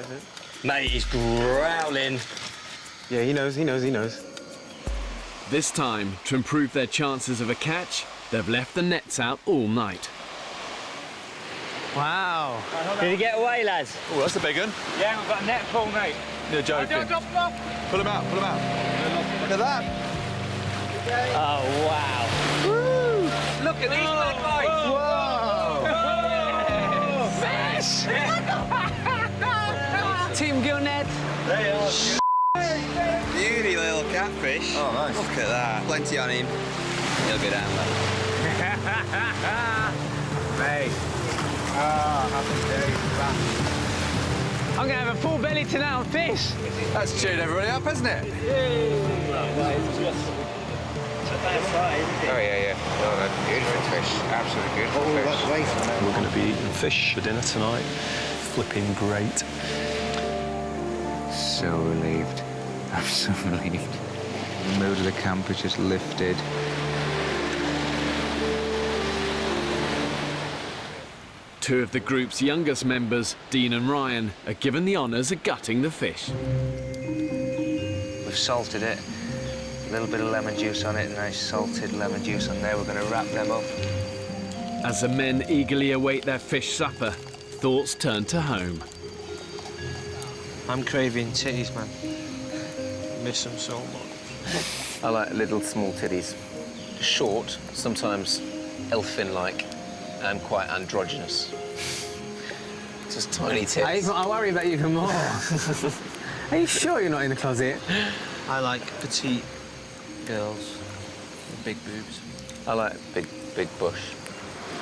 doesn't it? Mate, he's growling. Yeah, he knows. This time, to improve their chances of a catch, they've left the nets out all night. Wow. Did he get away, lads? Oh, that's a big one. Yeah, we've got a net full, mate. You're joking. Pull him out, pull him out. Look at that. Oh, wow. Woo! Look at these bad boys. Whoa! Team Gillnet. They are. Beauty little catfish. Oh, nice. Look at that. Plenty on him. He'll go down there. Mate. Happy days. I'm going to have a full belly tonight on fish. That's cheered everybody up, hasn't it? Oh, yeah. Oh, beautiful fish. Absolutely beautiful fish. We're going to be eating fish for dinner tonight. Flipping great. So relieved. I'm so relieved. The mood of the camp has just lifted. Two of the group's youngest members, Dean and Ryan, are given the honours of gutting the fish. We've salted it, a little bit of lemon juice on it, nice salted lemon juice on there. We're going to wrap them up. As the men eagerly await their fish supper, thoughts turn to home. I'm craving titties, man. Miss them so much. I like little small titties. Short, sometimes elfin-like, and quite androgynous. Just tiny tits. I worry about you even more. Are you sure you're not in the closet? I like petite girls with big boobs. I like big bush.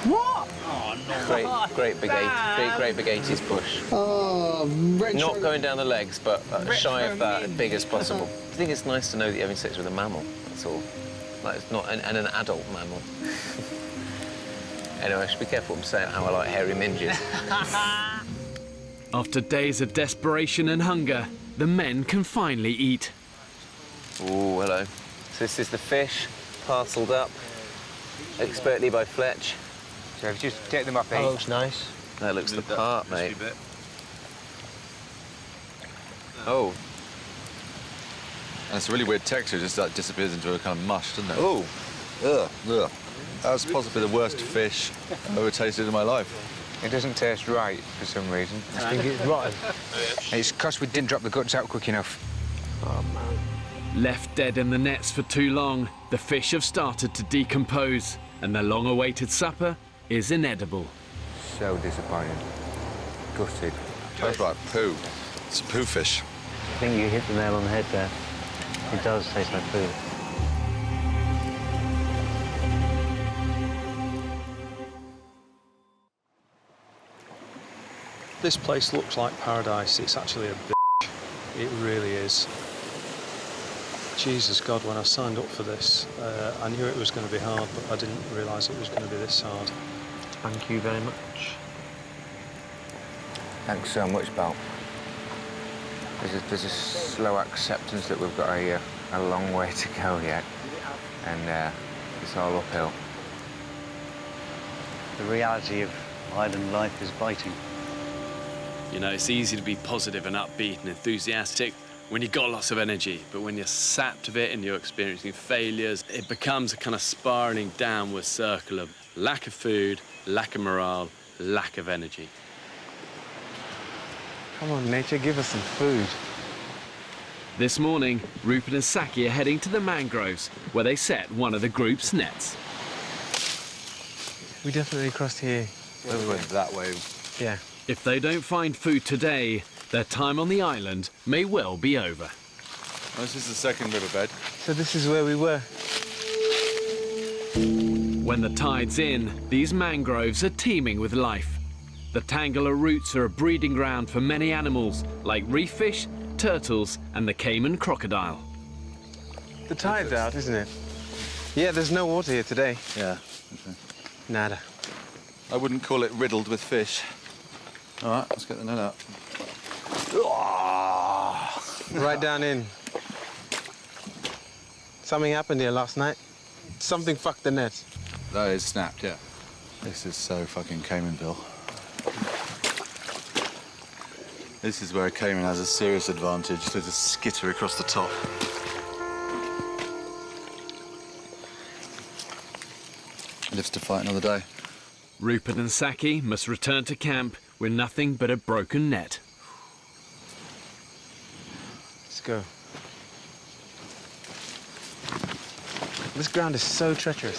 What? Oh, no. Great big 80s bush. Oh, retro. Not going down the legs, but shy of that, as big as possible. I think it's nice to know that you're having sex with a mammal, that's all. Like, it's not an adult mammal. Anyway, I should be careful what I'm saying, how I like hairy minges. After days of desperation and hunger, the men can finally eat. Ooh, hello. So this is the fish, parcelled up, expertly by Fletch. So just take them off, That looks nice. That looks the part, mate. Oh. And it's a really weird texture, just that disappears into a kind of mush, doesn't it? Oh. Ugh. That's possibly the worst fish I've ever tasted in my life. It doesn't taste right for some reason. I think it's rotten. It's because we didn't drop the guts out quick enough. Oh, man. Left dead in the nets for too long, the fish have started to decompose, and their long-awaited supper is inedible. So disappointing. Gutted. Tastes like poo. It's a poo fish. I think you hit the nail on the head there. It does taste like food. This place looks like paradise. It's actually a bitch. It really is. Jesus God, when I signed up for this, I knew it was going to be hard, but I didn't realise it was going to be this hard. Thank you very much. Thanks so much, Bal. There's a slow acceptance that we've got a long way to go yet, and it's all uphill. The reality of island life is biting. You know, it's easy to be positive and upbeat and enthusiastic when you've got lots of energy, but when you're sapped of it and you're experiencing failures, it becomes a kind of spiralling downward circle of lack of food, lack of morale, lack of energy. Come on, nature, give us some food. This morning, Rupert and Saki are heading to the mangroves, where they set one of the group's nets. We definitely crossed here. We went that way. Yeah. If they don't find food today, their time on the island may well be over. Oh, this is the second riverbed. So this is where we were. When the tide's in, these mangroves are teeming with life. The tangle of roots are a breeding ground for many animals, like reef fish, turtles, and the Cayman crocodile. The tide's out, isn't it? Yeah, there's no water here today. Yeah. Nada. I wouldn't call it riddled with fish. All right, let's get the net out. Right down in. Something happened here last night. Something fucked the net. That is snapped, yeah. This is so fucking Caymanville. This is where a caiman has a serious advantage. There's a skitter across the top. Lives to fight another day. Rupert and Saki must return to camp with nothing but a broken net. Let's go. This ground is so treacherous.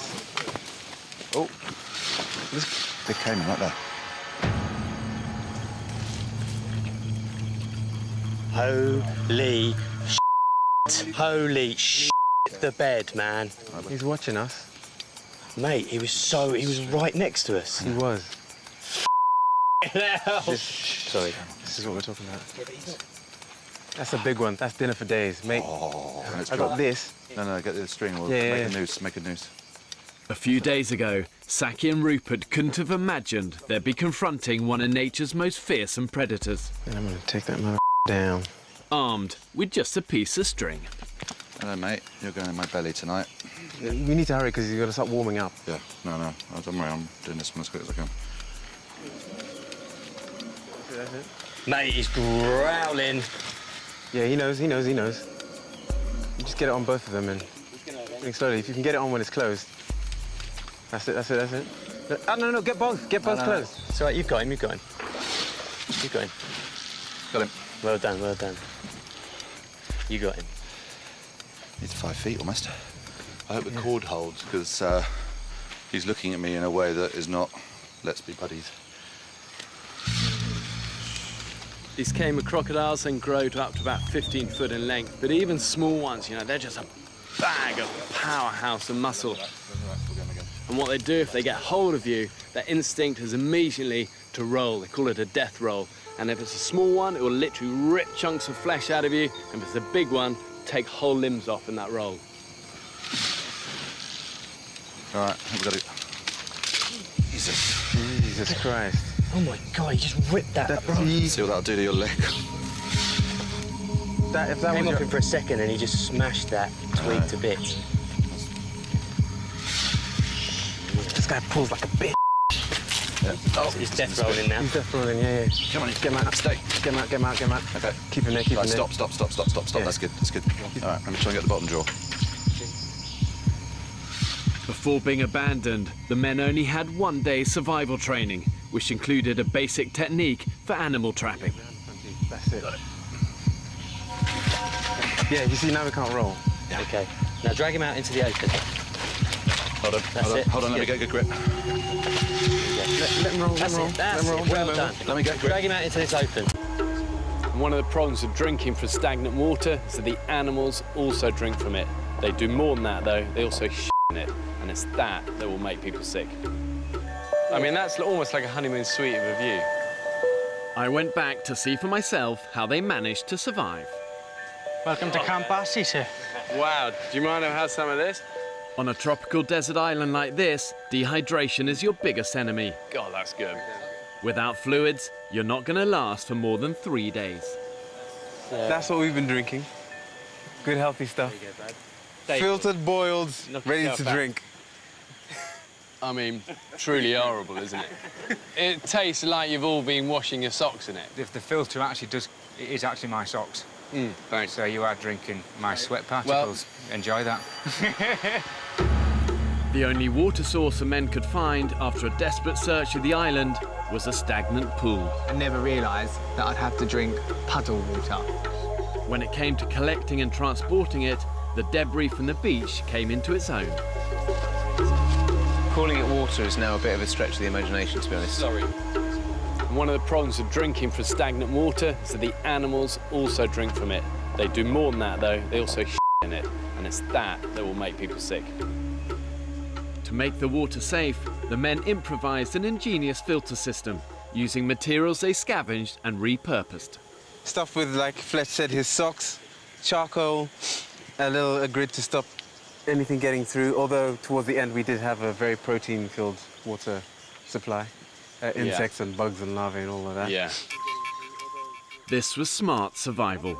Oh, This big caiman right there. Holy shit. Holy shit, the bed, man. he's watching us. Mate, he was right next to us. He was. Sorry. This is what we're talking about. That's a big one. That's dinner for days, mate. Oh, let's I go. got this. No, get the string. We'll Yeah, make yeah. a noose. Make a noose. A few days ago, Saki and Rupert couldn't have imagined they'd be confronting one of nature's most fearsome predators, And I'm gonna take that mother down. armed with just a piece of string. Hello, mate. You're going in my belly tonight. We need to hurry because you've got to start warming up. Yeah. No. Don't worry. I'm doing this one as quick as I can. That's it. Mate, he's growling. Yeah, he knows. You just get it on both of them and drink slowly. If you can get it on when it's closed. That's it. Oh, no, get both. Get both closed. It's all right, you've got him. Got him. Well done. You got him. He's 5 feet almost. I hope the cord holds because he's looking at me in a way that is not, let's be buddies. These caiman crocodiles then grow to up to about 15 foot in length, but even small ones, they're just a bag of powerhouse and muscle. And what they do, if they get hold of you, their instinct is immediately to roll. They call it a death roll. And if it's a small one, it will literally rip chunks of flesh out of you. And if it's a big one, take whole limbs off in that roll. All right, we've got it. Jesus Christ. Oh my God, he just ripped that. See what that'll do to your leg. If that Came was up your... him for a second and he just smashed that twig to bits. This guy pulls like a bitch. He's death rolling now. He's death rolling, yeah. Come on, Get him out. stay. Get him out. Okay. Keep him there, keep him Right, there. stop. Yeah. That's good. All right, let me try and get the bottom jaw. Before being abandoned, the men only had 1 day's survival training, which included a basic technique for animal trapping. That's it. Yeah, you see, now we can't roll. Yeah. Okay. Now drag him out into the open. Hold on, let me get a good grip. Let him roll, That's it. Well done. Let me get a grip. Drag him out into this open. And one of the problems of drinking from stagnant water is that the animals also drink from it. They do more than that, though. They also shit in it. And it's that will make people sick. I mean, that's almost like a honeymoon suite of a view. I went back to see for myself how they managed to survive. Welcome to Camp Bassi, sir. Wow, do you mind if I have some of this? On a tropical desert island like this, dehydration is your biggest enemy. God, that's good. Without fluids, you're not going to last for more than 3 days. That's what we've been drinking. Good, healthy stuff. There you go, bud. Filtered, boiled, Knock ready yourself to out. drink. I mean, truly horrible, isn't it? It tastes like you've all been washing your socks in it. If the filter actually does, it is actually my socks. Thanks. So you are drinking my sweat particles. Enjoy that. The only water source the men could find after a desperate search of the island was a stagnant pool. I never realised that I'd have to drink puddle water. When it came to collecting and transporting it, the debris from the beach came into its own. Calling it water is now a bit of a stretch of the imagination, to be honest. Sorry. And one of the problems of drinking from stagnant water is that the animals also drink from it. They do more than that, though. They also shit in it. And it's that will make people sick. To make the water safe, the men improvised an ingenious filter system using materials they scavenged and repurposed. Stuff with, like Fletch said, his socks, charcoal, a grid to stop anything getting through, although towards the end we did have a very protein-filled water supply. Insects and bugs and larvae and all of that. Yeah. This was smart survival.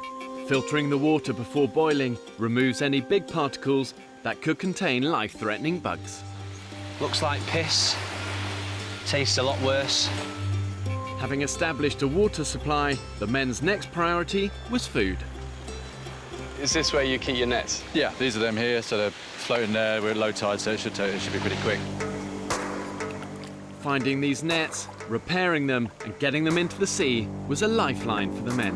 Filtering the water before boiling removes any big particles that could contain life-threatening bugs. Looks like piss. Tastes a lot worse. Having established a water supply, the men's next priority was food. Is this where you keep your nets? Yeah, these are them here, so they're floating there. We're at low tide, so it should be pretty quick. Finding these nets, repairing them and getting them into the sea was a lifeline for the men.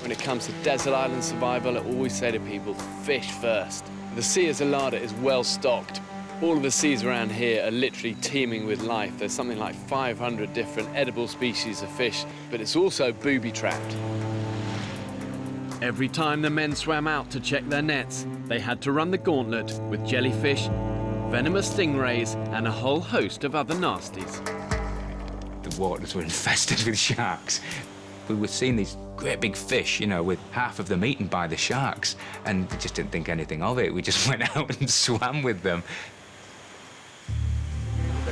When it comes to desert island survival, I always say to people, fish first. The sea as a larder is well stocked. All of the seas around here are literally teeming with life. There's something like 500 different edible species of fish, but it's also booby-trapped. Every time the men swam out to check their nets, they had to run the gauntlet with jellyfish, venomous stingrays, and a whole host of other nasties. The waters were infested with sharks. We were seeing these great big fish, you know, with half of them eaten by the sharks, and we just didn't think anything of it. We just went out and swam with them.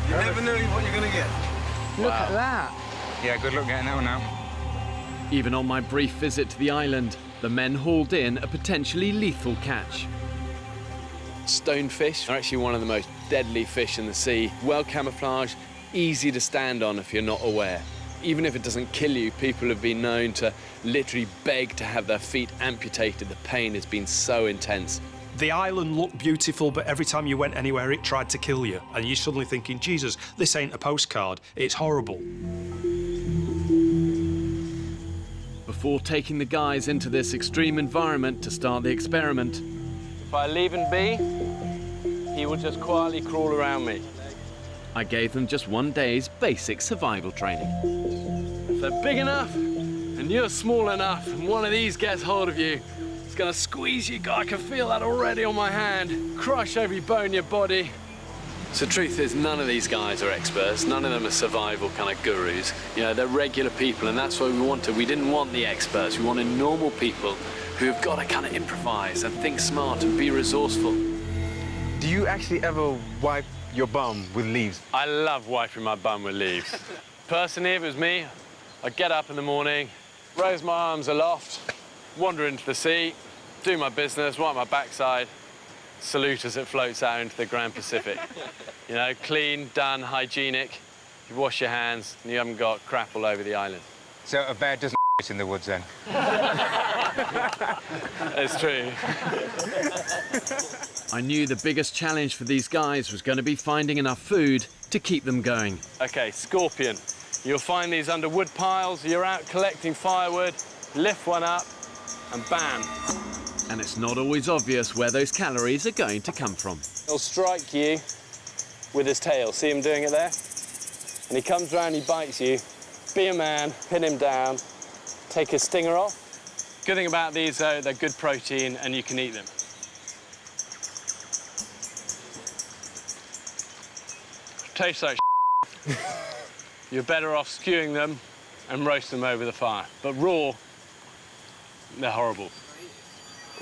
You never know what you're going to get. Look at that. Yeah, good luck getting that one out. Even on my brief visit to the island, the men hauled in a potentially lethal catch. Stonefish are actually one of the most deadly fish in the sea. Well camouflaged, easy to stand on if you're not aware. Even if it doesn't kill you, people have been known to literally beg to have their feet amputated. The pain has been so intense. The island looked beautiful, but every time you went anywhere, it tried to kill you. And you're suddenly thinking, Jesus, this ain't a postcard. It's horrible. Before taking the guys into this extreme environment to start the experiment, If I leave him be, he will just quietly crawl around me. I gave them just one day's basic survival training. If they're big enough and you're small enough and one of these gets hold of you, it's gonna squeeze you. God, I can feel that already on my hand. Crush every bone in your body. So the truth is, none of these guys are experts. None of them are survival kind of gurus. You know, they're regular people, and that's what we wanted. We didn't want the experts. We wanted normal people who've got to kind of improvise and think smart and be resourceful. Do you actually ever wipe your bum with leaves? I love wiping my bum with leaves. Personally, if it was me, I'd get up in the morning, raise my arms aloft, wander into the sea, do my business, wipe my backside, salute as it floats out into the Grand Pacific. You know, clean, done, hygienic. You wash your hands and you haven't got crap all over the island. So a bear doesn't in the woods then? It's true. I knew the biggest challenge for these guys was going to be finding enough food to keep them going. Okay, scorpion. You'll find these under wood piles. You're out collecting firewood, lift one up, and bam. And it's not always obvious where those calories are going to come from. He'll strike you with his tail. See him doing it there? And he comes round, he bites you. Be a man, pin him down, take his stinger off. Good thing about these, though, they're good protein and you can eat them. Tastes like You're better off skewing them and roast them over the fire. But raw, they're horrible.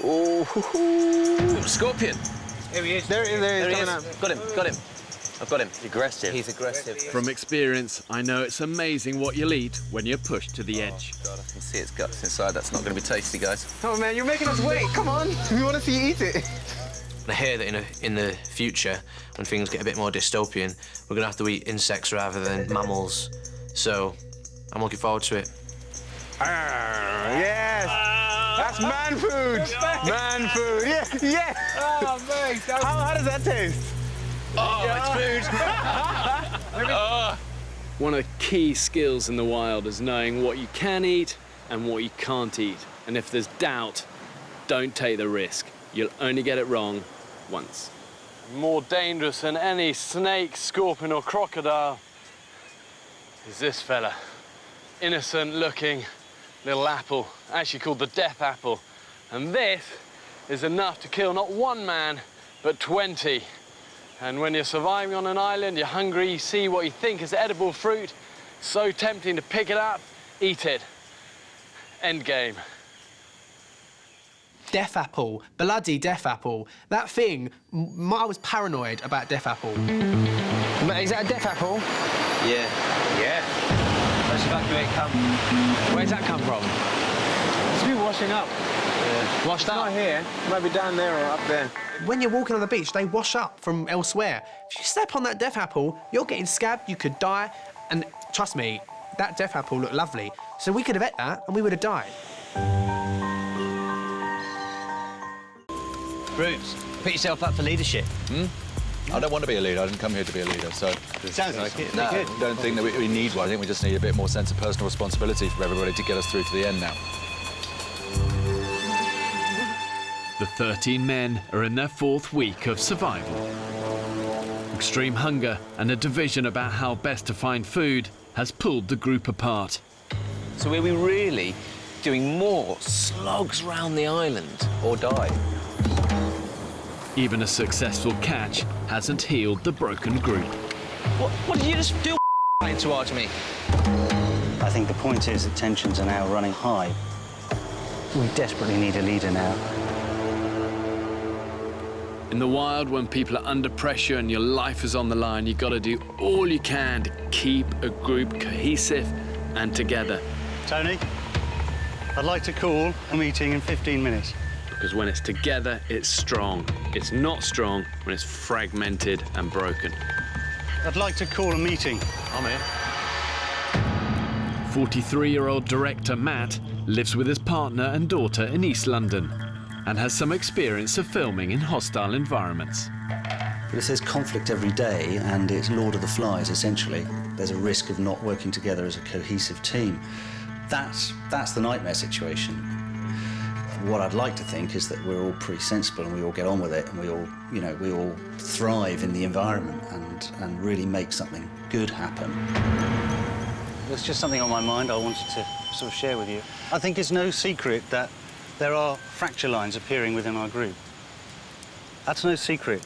Oh, scorpion. Here he is. There he is. There he is. Got him, got him. I've got him. Aggressive. He's aggressive. From experience, I know it's amazing what you'll eat when you're pushed to the edge. God, I can see its guts inside. That's not going to be tasty, guys. Oh man, you're making us wait. Come on, we want to see you eat it. I hear that in the future, when things get a bit more dystopian, we're going to have to eat insects rather than mammals. So I'm looking forward to it. Yes! That's man food! Man food, yeah, yeah! Oh, mate, how does that taste? Oh, it's food! One of the key skills in the wild is knowing what you can eat and what you can't eat. And if there's doubt, don't take the risk. You'll only get it wrong once. More dangerous than any snake, scorpion or crocodile is this fella. Innocent looking little apple, actually called the death apple. And this is enough to kill not one man, but 20. And when you're surviving on an island, you're hungry, you see what you think is edible fruit, so tempting to pick it up, eat it. End game. Death apple, bloody death apple. That thing, I was paranoid about death apple. Is that a death apple? Yeah. Yeah. Let's evacuate camp. Where's that come from? People washing up. Washed up? Not here. Might be down there or up there. When you're walking on the beach, they wash up from elsewhere. If you step on that death apple, you're getting scabbed, you could die. And trust me, that death apple looked lovely. So we could have ate that and we would have died. Bruce, put yourself up for leadership. I don't want to be a leader. I didn't come here to be a leader, so... Sounds like it. No, I don't think that we need one. I think we just need a bit more sense of personal responsibility for everybody to get us through to the end now. The 13 men are in their 4th week of survival. Extreme hunger and a division about how best to find food has pulled the group apart. So are we really doing more slogs round the island or die? Even a successful catch hasn't healed the broken group. What did you just do towards me? I think the point is that tensions are now running high. We desperately need a leader now. In the wild, when people are under pressure and your life is on the line, you've got to do all you can to keep a group cohesive and together. Tony, I'd like to call a meeting in 15 minutes. Because when it's together, it's strong. It's not strong when it's fragmented and broken. I'd like to call a meeting. I'm in. 43-year-old director Matt lives with his partner and daughter in East London and has some experience of filming in hostile environments. But if there's conflict every day and it's Lord of the Flies, essentially, there's a risk of not working together as a cohesive team. That's the nightmare situation. What I'd like to think is that we're all pretty sensible and we all get on with it and we all thrive in the environment and really make something good happen. There's just something on my mind I wanted to sort of share with you. I think it's no secret that there are fracture lines appearing within our group. That's no secret.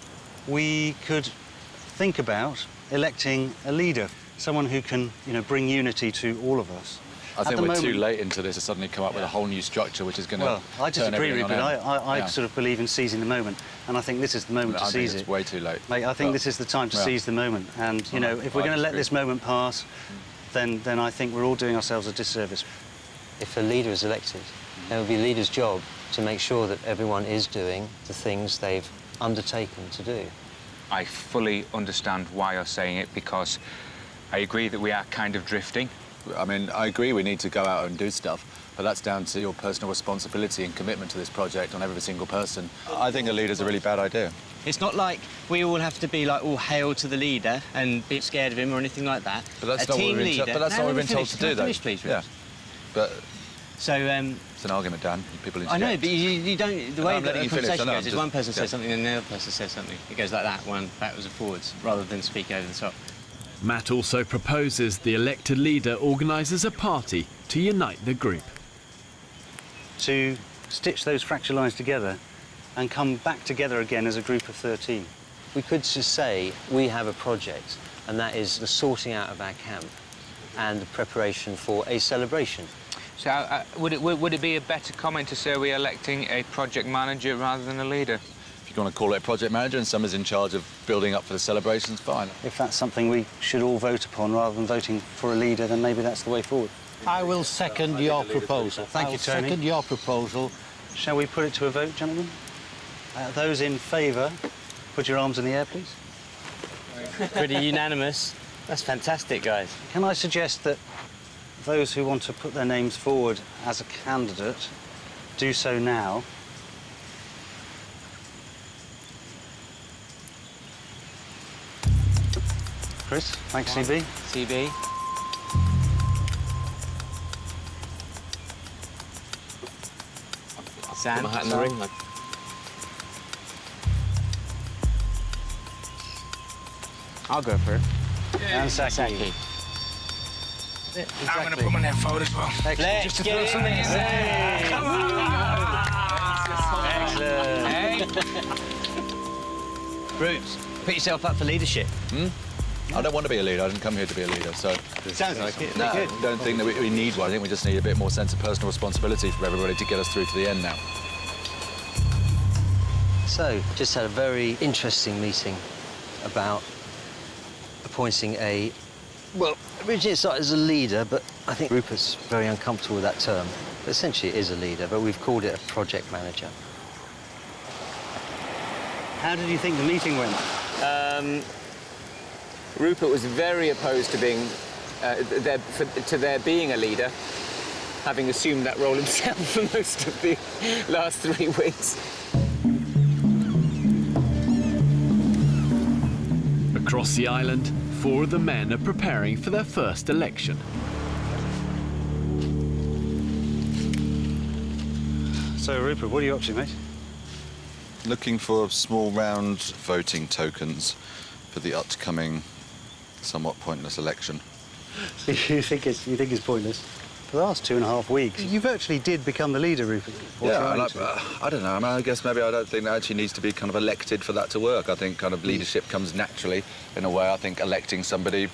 We could think about electing a leader, someone who can, bring unity to all of us. I think we're too late into this to suddenly come up with a whole new structure which is going to Well, I disagree with you, but I sort of believe in seizing the moment, and I think this is the moment to seize it. It's way too late. Mate, I think this is the time to seize the moment, and, if we're going to let this moment pass, then I think we're all doing ourselves a disservice. If a leader is elected, it will be the leader's job to make sure that everyone is doing the things they've undertaken to do. I fully understand why you're saying it, because I agree that we are kind of drifting. I mean, I agree we need to go out and do stuff, but that's down to your personal responsibility and commitment to this project on every single person. I think a leader's a really bad idea. It's not like we all have to be like all hail to the leader and be scared of him or anything like that. But that's not what we've been told to do, though. Finish, please, Rich. Yeah. But so it's an argument, Dan. People interject. I know, but you don't. The way that the conversation goes is one person says says something and the other person says something. It goes like that, one backwards and forwards, rather than speak over the top. Matt also proposes the elected leader organises a party to unite the group. To stitch those fracture lines together and come back together again as a group of 13. We could just say we have a project, and that is the sorting out of our camp and the preparation for a celebration. So would it be a better comment to say we're electing a project manager rather than a leader? If you want to call it a project manager and someone's in charge of building up for the celebrations, fine. If that's something we should all vote upon rather than voting for a leader, then maybe that's the way forward. I will second your proposal. Thank you, Tony. Second your proposal. Shall we put it to a vote, gentlemen? Those in favour, put your arms in the air, please. Pretty unanimous. That's fantastic, guys. Can I suggest that those who want to put their names forward as a candidate do so now? Chris, thanks, CB. CB. Sam. Put my hat in the ring. I'll go for it. Yeah, and Saki. Exactly. I'm going to put my name forward as well. Let's just to get throw in something in. there. Come on. Excellent. Bruce, put yourself up for leadership. I don't want to be a leader. I didn't come here to be a leader, so... Sounds like it. No, I don't think that we need one. I think we just need a bit more sense of personal responsibility for everybody to get us through to the end now. So, just had a very interesting meeting about appointing a, well, originally it started as a leader, but I think Rupert's very uncomfortable with that term. But essentially, it is a leader, but we've called it a project manager. How did you think the meeting went? Rupert was very opposed to being there being a leader, having assumed that role himself for most of the last 3 weeks. Across the island, 4 of the men are preparing for their first election. So, Rupert, what are you up to, mate? Looking for small round voting tokens for the upcoming, somewhat pointless election. You think it's pointless? For the last 2.5 weeks, you virtually did become the leader, Rupert. I don't know. I mean, I guess maybe I don't think that actually needs to be kind of elected for that to work. I think kind of leadership comes naturally in a way. I think electing somebody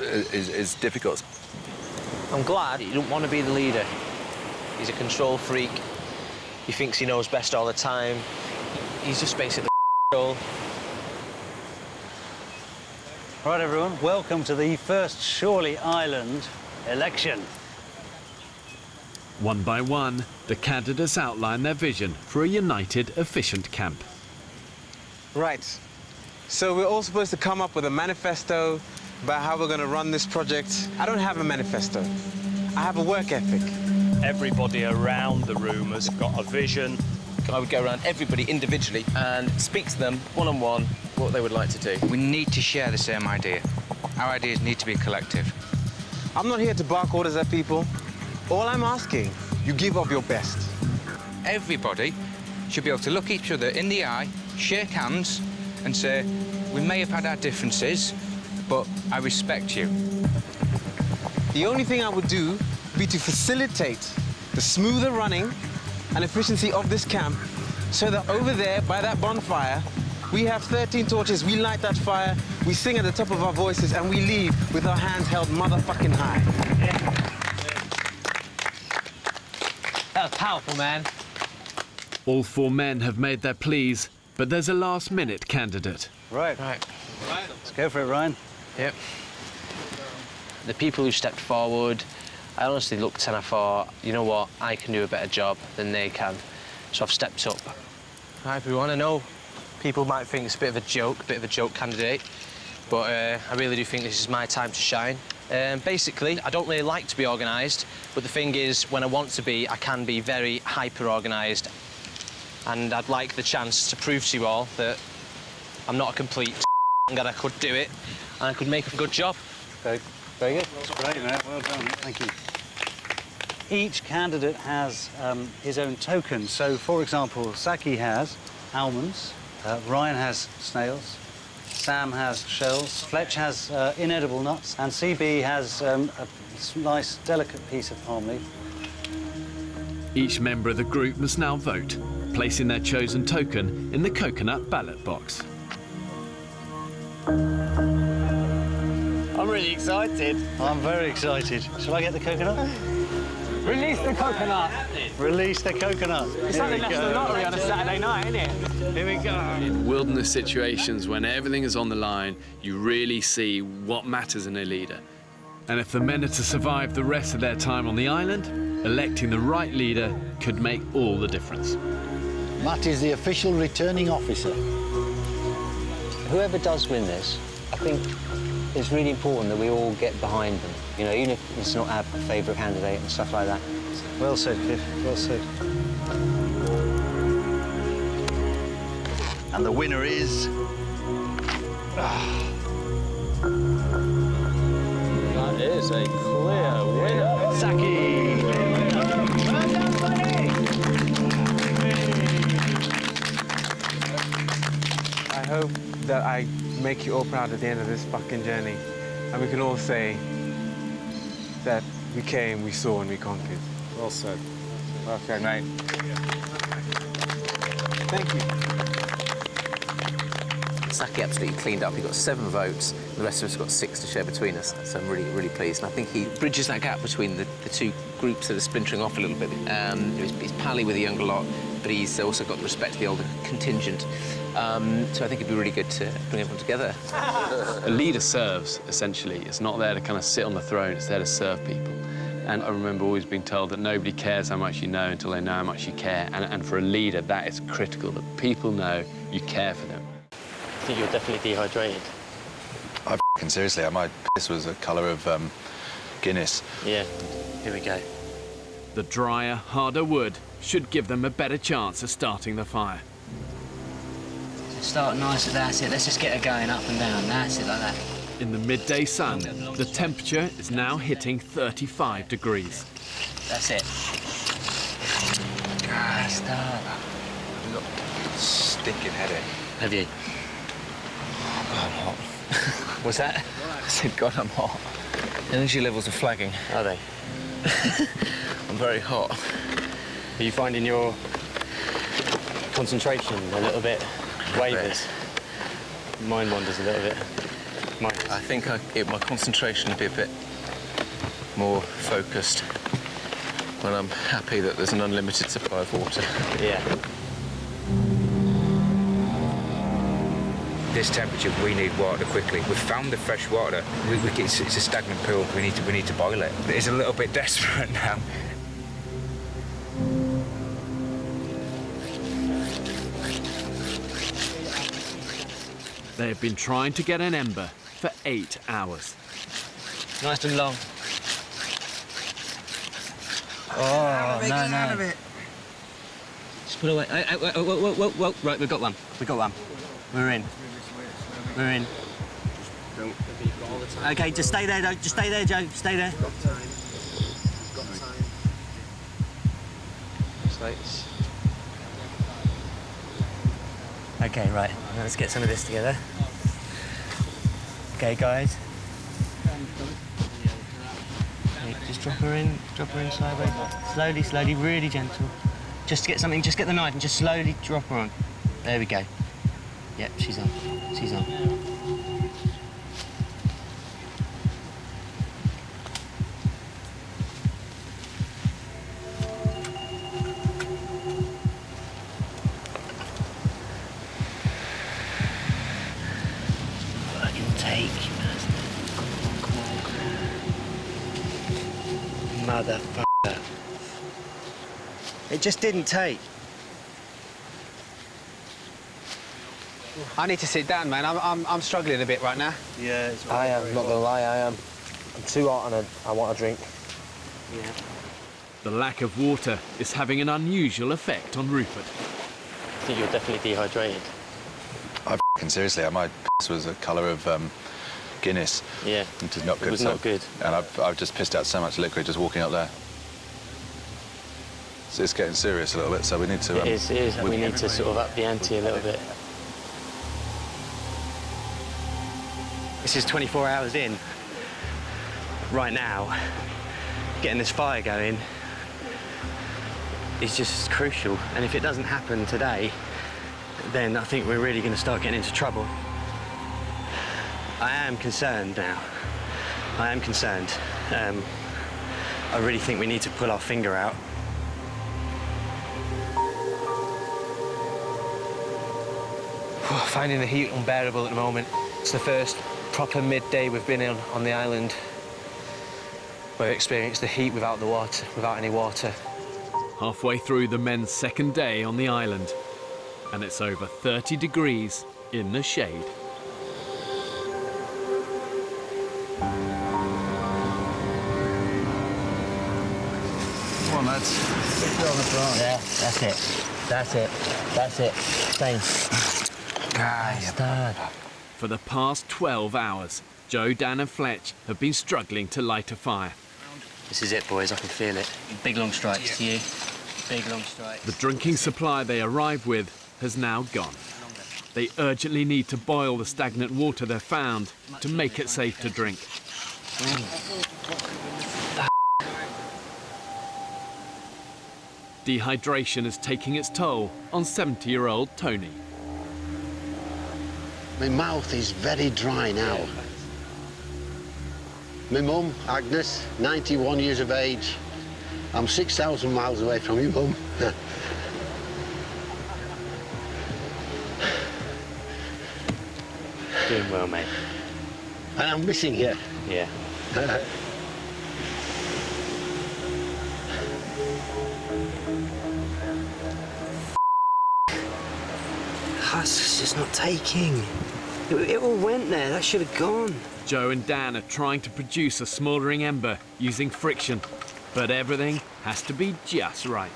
is difficult. I'm glad he don't want to be the leader. He's a control freak. He thinks he knows best all the time. He's just basically all. Right, everyone, welcome to the first Shorley Island election. One by one, the candidates outline their vision for a united, efficient camp. Right. So we're all supposed to come up with a manifesto about how we're going to run this project. I don't have a manifesto. I have a work ethic. Everybody around the room has got a vision. I would go around everybody individually and speak to them one-on-one what they would like to do. We need to share the same idea. Our ideas need to be collective. I'm not here to bark orders at people. All I'm asking, you give of your best. Everybody should be able to look each other in the eye, shake hands, and say, we may have had our differences, but I respect you. The only thing I would do would be to facilitate the smoother running and efficiency of this camp so that over there, by that bonfire, we have 13 torches, we light that fire, we sing at the top of our voices, and we leave with our hands held motherfucking high. That was powerful, man. All 4 men have made their pleas, but there's a last-minute candidate. Right. Let's go for it, Ryan. Yep. The people who stepped forward, I honestly looked and I thought, you know what, I can do a better job than they can. So I've stepped up. Hi, everyone. I know people might think it's a bit of a joke candidate, but I really do think this is my time to shine. Basically, I don't really like to be organised, but the thing is, when I want to be, I can be very hyper-organised. And I'd like the chance to prove to you all that I'm not a complete and that I could do it, and I could make a good job. Very good. That's great, man. Well done. Thank you. Each candidate has his own token. So, for example, Saki has almonds, Ryan has snails, Sam has shells, Fletch has inedible nuts, and CB has a nice, delicate piece of palm leaf. Each member of the group must now vote, placing their chosen token in the coconut ballot box. I'm really excited. I'm very excited. Shall I get the coconut? Release the coconut. Release the coconut. It's like the National Lottery on a Saturday night, isn't it? Here we go. In wilderness situations, when everything is on the line, you really see what matters in a leader. And if the men are to survive the rest of their time on the island, electing the right leader could make all the difference. Matt is the official returning officer. Whoever does win this, I think it's really important that we all get behind them. You know, even if it's not our favourite candidate and stuff like that. Well said, Cliff. Well said. And the winner is... That is a clear winner. Saki! I hope that I make you all proud at the end of this fucking journey. And we can all say that we came, we saw, and we conquered. Well said. Okay, mate. Thank you. Saki absolutely cleaned up. He got 7 votes. The rest of us got 6 to share between us. So I'm really, really pleased. And I think he bridges that gap between the 2 groups that are splintering off a little bit. He's pally with the younger lot, but he's also got the respect of the older contingent. So I think it'd be really good to bring everyone together. A leader serves, essentially. It's not there to kind of sit on the throne, it's there to serve people. And I remember always being told that nobody cares how much you know until they know how much you care. And for a leader, that is critical, that people know you care for them. I think you're definitely dehydrated. I f***ing seriously, my piss was the colour of Guinness. Yeah, here we go. The drier, harder wood should give them a better chance of starting the fire. Start nice, that's it. Let's just get her going up and down. That's it, like that. In the midday sun, the temperature is now hitting 35 degrees. That's it. Nice start. I've got a stinking headache. Have you? Oh, God, I'm hot. What's that? I said, God, I'm hot. Energy levels are flagging. Are they? I'm very hot. Are you finding your concentration a little bit wavers? Mine wanders a little bit. Mine. I think my concentration will be a bit more focused when I'm happy that there's an unlimited supply of water. Yeah. This temperature, we need water quickly. We've found the fresh water. It's a stagnant pool. We need to boil it. It's a little bit desperate now. They have been trying to get an ember for 8 hours. Nice and long. Oh, no. Just put away. Whoa. Right, we've got one. We're in. OK, just stay there, Joe. Just stay there, Joe. Stay there. Got time. Slates. OK, right. Now let's get some of this together. OK, guys. Okay, just drop her in sideways. Slowly, really gentle. Just to get something, just get the knife and just slowly drop her on. There we go. Yep, she's on. Motherfucker. It just didn't take. I need to sit down, man. I'm struggling a bit right now. Yeah, it's I am, not gonna lie, I am. I'm too hot and I want a drink. Yeah. The lack of water is having an unusual effect on Rupert. I think you're definitely dehydrated. I f***ing seriously, my piss was the colour of Guinness. Yeah. Which is not good. It was not good. And I've just pissed out so much liquid just walking up there. So it's getting serious a little bit, so we need to... It is. We need to sort of up the ante a little bit. This is 24 hours in. Right now, getting this fire going is just crucial. And if it doesn't happen today, then I think we're really going to start getting into trouble. I am concerned now. I am concerned. I really think we need to pull our finger out. Finding the heat unbearable at the moment. It's the first proper midday we've been on the island where we experienced the heat without any water. Halfway through the men's second day on the island, and it's over 30 degrees in the shade. Come on, lads. Yeah, that's it. Same. Bastard. For the past 12 hours, Joe, Dan and Fletch have been struggling to light a fire. This is it, boys. I can feel it. Big long strikes to you. Big long strikes. The drinking supply they arrived with has now gone. They urgently need to boil the stagnant water they've found to make it safe to drink. Dehydration is taking its toll on 70-year-old Tony. My mouth is very dry now. My mum, Agnes, 91 years of age. I'm 6,000 miles away from you, Mum. Doing well, mate. And I'm missing you. Yeah. It's just not taking. It all went there. That should have gone. Joe and Dan are trying to produce a smouldering ember using friction, but everything has to be just right.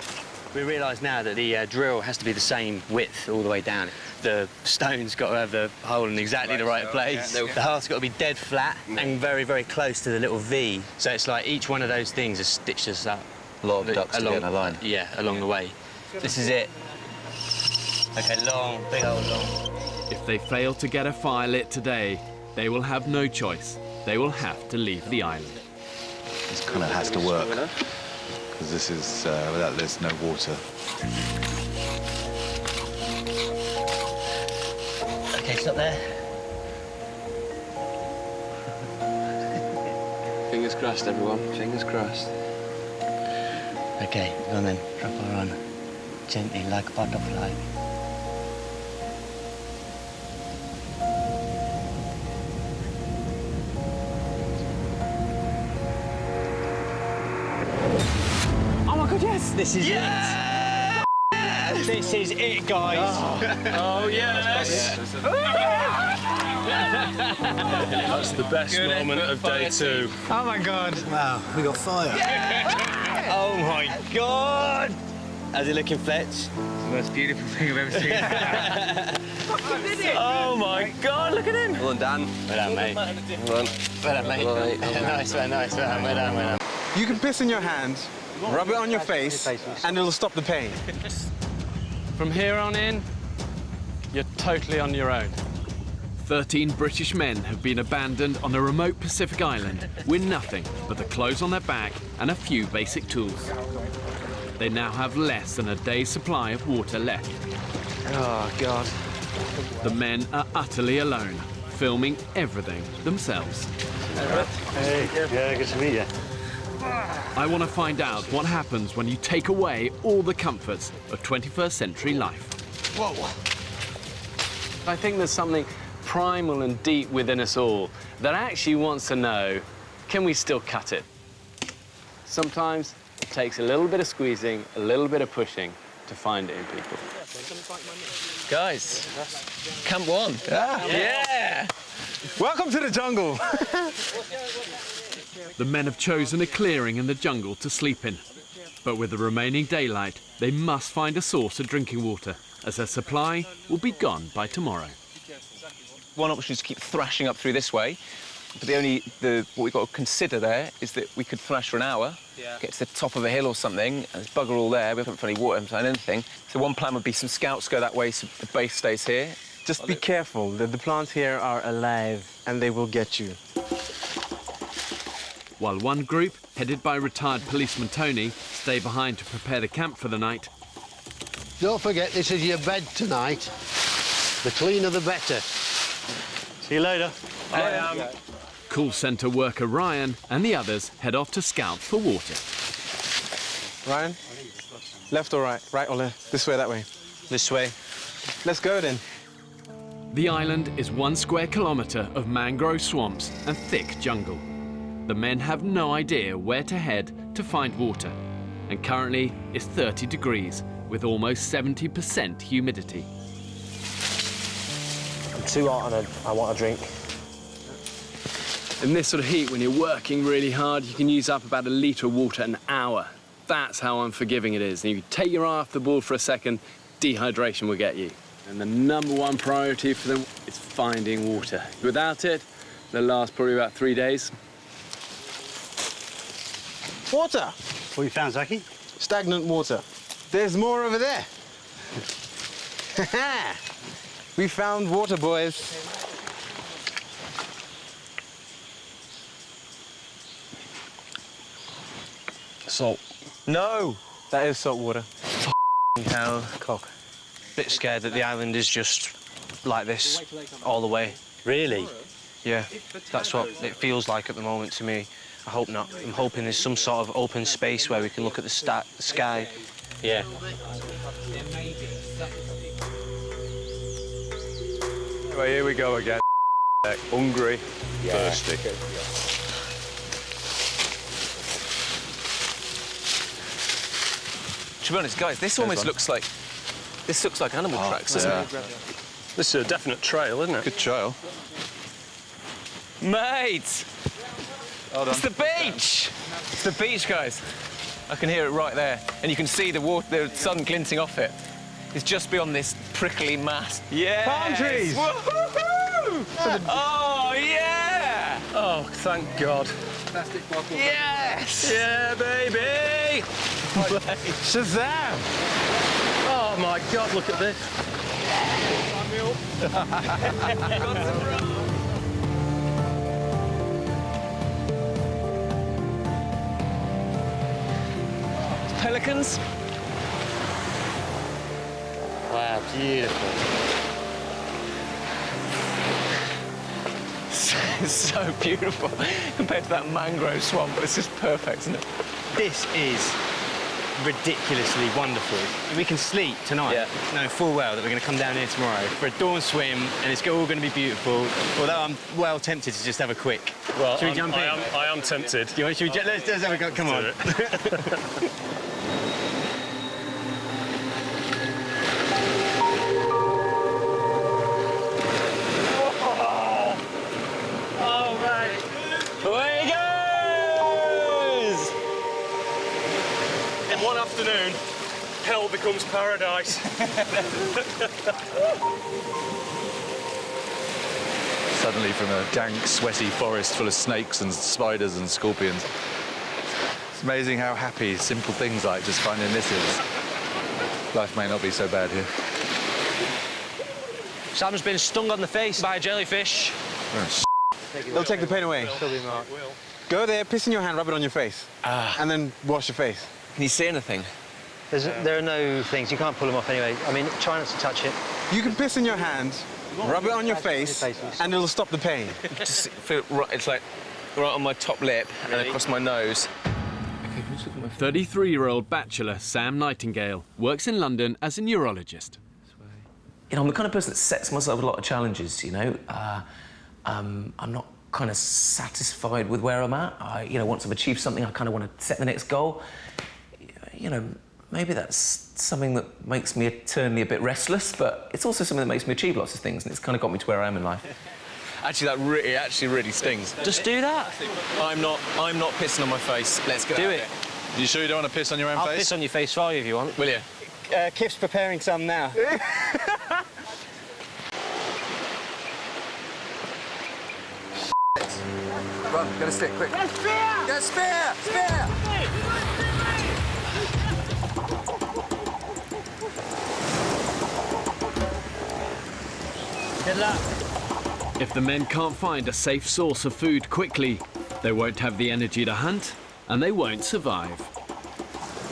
We realise now that the drill has to be the same width all the way down. The stone's got to have the hole in exactly the right place. Yeah. The heart's got to be dead flat and very, very close to the little V. So it's like each one of those things has stitched us up. A lot of ducks to get in a line. Yeah, along the way. This is it. OK, long, big old long. If they fail to get a fire lit today, they will have no choice. They will have to leave the island. This kind of has to work, because this is, without this, no water. OK, stop there. Fingers crossed, everyone. Fingers crossed. OK, go on then. Drop her on. Gently, like a butterfly. Yes, this is it. This is it, guys. Oh yes. That's the best moment of day 2. Oh my God. Wow, we got fire. Oh my God. How's it looking, Fletch? It's the most beautiful thing I've ever seen. Oh my God, look at him. Well done, Dan. Well done, mate. Well done. Well done, mate. Nice, well done. Well done. You can piss in your hand, rub it on your face, and it'll stop the pain. From here on in, you're totally on your own. 13 British men have been abandoned on a remote Pacific island with nothing but the clothes on their back and a few basic tools. They now have less than a day's supply of water left. Oh, God. The men are utterly alone, filming everything themselves. Hey, yeah, good to meet you. I want to find out what happens when you take away all the comforts of 21st century life. Whoa. I think there's something primal and deep within us all that actually wants to know, can we still cut it? Sometimes it takes a little bit of squeezing, a little bit of pushing to find it in people. Guys, Camp 1. Yeah. Welcome to the jungle. The men have chosen a clearing in the jungle to sleep in. But with the remaining daylight, they must find a source of drinking water, as their supply will be gone by tomorrow. One option is to keep thrashing up through this way, but what we've got to consider there is that we could thrash for an hour, get to the top of a hill or something, and there's bugger all there, we haven't found any water, haven't found anything. So one plan would be some scouts go that way so the base stays here. Just be careful, the plants here are alive and they will get you. While one group, headed by retired policeman Tony, stay behind to prepare the camp for the night. Don't forget, this is your bed tonight. The cleaner, the better. See you later. Call centre worker Ryan and the others head off to scout for water. Ryan, left or right? Right or left? This way, that way? This way. Let's go then. The island is 1 square kilometre of mangrove swamps and thick jungle. The men have no idea where to head to find water, and currently it's 30 degrees with almost 70% humidity. I'm too hot and I want a drink. In this sort of heat, when you're working really hard, you can use up about 1 litre of water an hour. That's how unforgiving it is. And if you take your eye off the ball for a second, dehydration will get you. And the #1 priority for them is finding water. Without it, they'll last probably about 3 days. Water! What you found, Saki? Stagnant water. There's more over there. We found water, boys. Salt. No! That is salt water. Hell. Cock. Bit scared that the island is just like this all the way. Really? Yeah, that's what it feels like at the moment to me. I hope not. I'm hoping there's some sort of open space where we can look at the sky. Yeah. Well, here we go again. like hungry, thirsty. To be honest, guys, this almost looks like animal tracks, doesn't it? This is a definite trail, isn't it? Good trail. Mate! It's the beach! It's the beach, guys. I can hear it right there. And you can see the sun glinting off it. It's just beyond this prickly mass. Yeah! Palm trees! Woohoo! Oh, yeah! Oh, thank God. Plastic bottle. Yes! Yeah, baby! Shazam! Oh, my God, look at this. Pelicans. Wow, beautiful. It's so beautiful compared to that mangrove swamp. It's just perfect, isn't it? This is ridiculously wonderful. We can sleep tonight, knowing full well that we're going to come down here tomorrow for a dawn swim, and it's all going to be beautiful. Although I'm well tempted to just have a quick. Well, should we jump in? I am tempted. Let's have a go. Come on. Away he goes! In one afternoon, hell becomes paradise. Suddenly from a dank, sweaty forest full of snakes and spiders and scorpions. It's amazing how happy simple things like just finding this is. Life may not be so bad here. Sam's been stung on the face by a jellyfish. Oh, They'll take the pain away. Go there, piss in your hand, rub it on your face. And then wash your face. Can you see anything? There are no things. You can't pull them off anyway. I mean, try not to touch it. You can piss in your hand, rub it on your face, and it'll stop the pain. Just feel right, it's like right on my top lip and across my nose. 33-year-old bachelor Sam Nightingale works in London as a neurologist. You know, I'm the kind of person that sets myself a lot of challenges, you know. I'm not kind of satisfied with where I'm at. You know, once I've achieved something, I kind of want to set the next goal. You know, maybe that's something that makes me eternally a bit restless, but it's also something that makes me achieve lots of things, and it's kind of got me to where I am in life. Actually, it actually really stings. Just do that. I'm not pissing on my face. Let's go. Do it. You sure you don't want to piss on your own I'll face? piss on your face for you if you want. Will you? Kip's preparing some now. Run, get a stick, quick. Get a spear! Get a spear! Spear! Good luck. If the men can't find a safe source of food quickly, they won't have the energy to hunt, and they won't survive.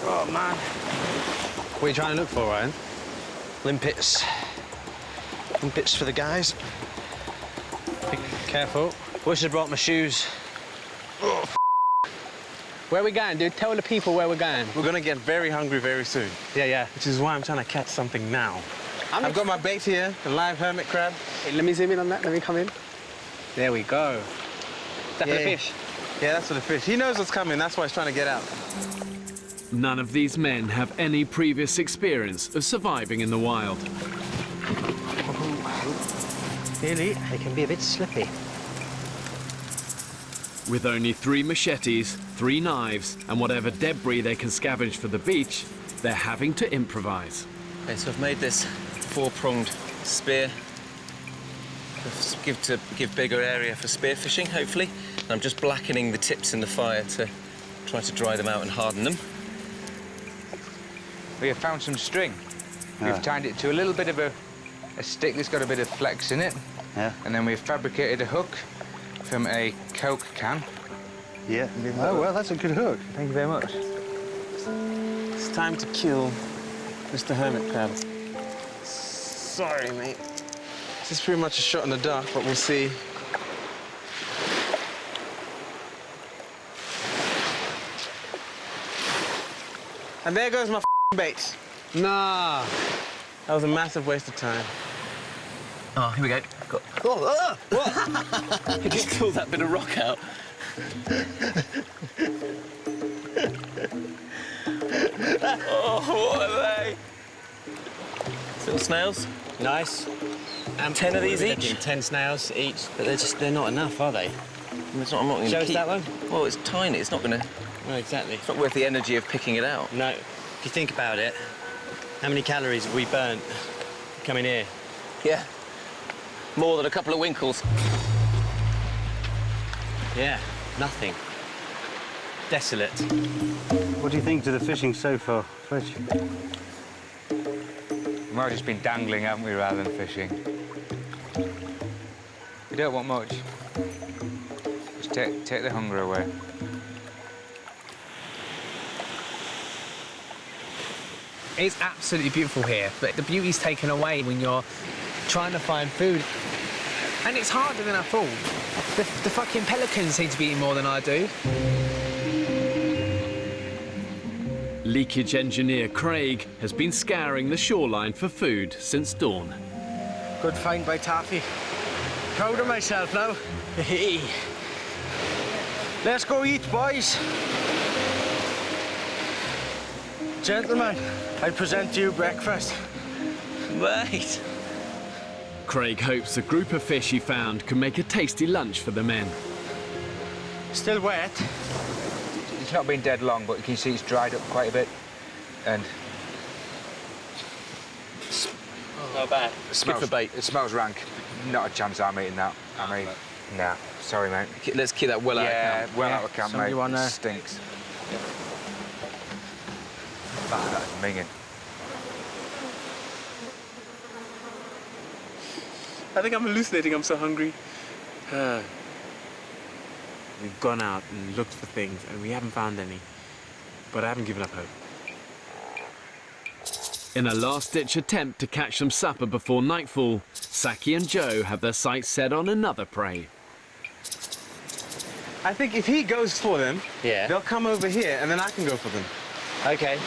Oh, man. What are you trying to look for, Ryan? Limpets. Limpets for the guys. Be careful. Wish I'd brought my shoes. Oh, where are we going, dude? Tell the people where we're going. We're gonna get very hungry very soon. Yeah. Which is why I'm trying to catch something now. I've got my bait here, the live hermit crab. Hey, let me zoom in on that. Let me come in. There we go. Is that for the fish? Yeah, that's for the fish. He knows what's coming. That's why he's trying to get out. None of these men have any previous experience of surviving in the wild. Really? They can be a bit slippy. With only 3 machetes, 3 knives, and whatever debris they can scavenge for the beach, they're having to improvise. Okay, so I've made this 4-pronged spear to give bigger area for spear fishing, hopefully. And I'm just blackening the tips in the fire to try to dry them out and harden them. We have found some string. We've tied it to a little bit of a stick that's got a bit of flex in it. Yeah. And then we've fabricated a hook from a Coke can. Yeah. Oh, well, that's a good hook. Thank you very much. It's time to kill Mr. Hermit Crab. Sorry, mate. This is pretty much a shot in the dark, but we'll see. And there goes my bait. Nah. That was a massive waste of time. Oh, here we go. What? You just pulled that bit of rock out. Oh, what are they? Little snails. Nice. 10 of these each? 10 snails each, but they're not enough, are they? It's not, I'm not going to Show keep... us that one? Well, it's tiny. It's not going to... No, exactly. It's not worth the energy of picking it out. No. If you think about it, how many calories have we burnt coming here? Yeah. More than a couple of winkles. Yeah, nothing. Desolate. What do you think to the fishing so far, Fletch? We might have just been dangling, haven't we, rather than fishing? We don't want much. Just take the hunger away. It's absolutely beautiful here, but the beauty's taken away when you're trying to find food. And it's harder than I thought. The fucking pelicans seem to be eating more than I do. Leakage engineer Craig has been scouring the shoreline for food since dawn. Good find by Taffy. Proud of myself now. Let's go eat, boys. Gentlemen, I present to you breakfast. Right. Craig hopes the group of fish he found can make a tasty lunch for the men. Still wet. It's not been dead long, but you can see it's dried up quite a bit. And... Not bad. Good for bait. It smells rank. Not a chance I'm eating that. I mean, nah. Sorry, mate. Let's keep that well out of camp. Yeah, well out of camp, Somebody mate. wanna- Stinks. Ah, that's minging. I think I'm hallucinating. I'm so hungry. We've gone out and looked for things, and we haven't found any. But I haven't given up hope. In a last-ditch attempt to catch some supper before nightfall, Saki and Joe have their sights set on another prey. I think if he goes for them, they'll come over here, and then I can go for them. Okay.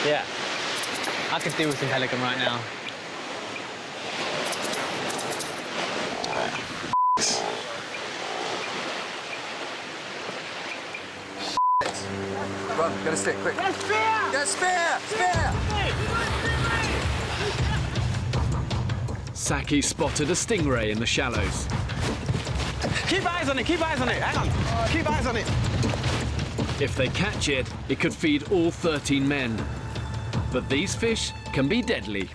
Yeah. I could do with some pelican right now. Run, get a stick, quick. Get a spear! Get a spear! Spear! Saki spotted a stingray in the shallows. Keep eyes on it, keep eyes on it. Hang on. Keep eyes on it. If they catch it, it could feed all 13 men. But these fish can be deadly.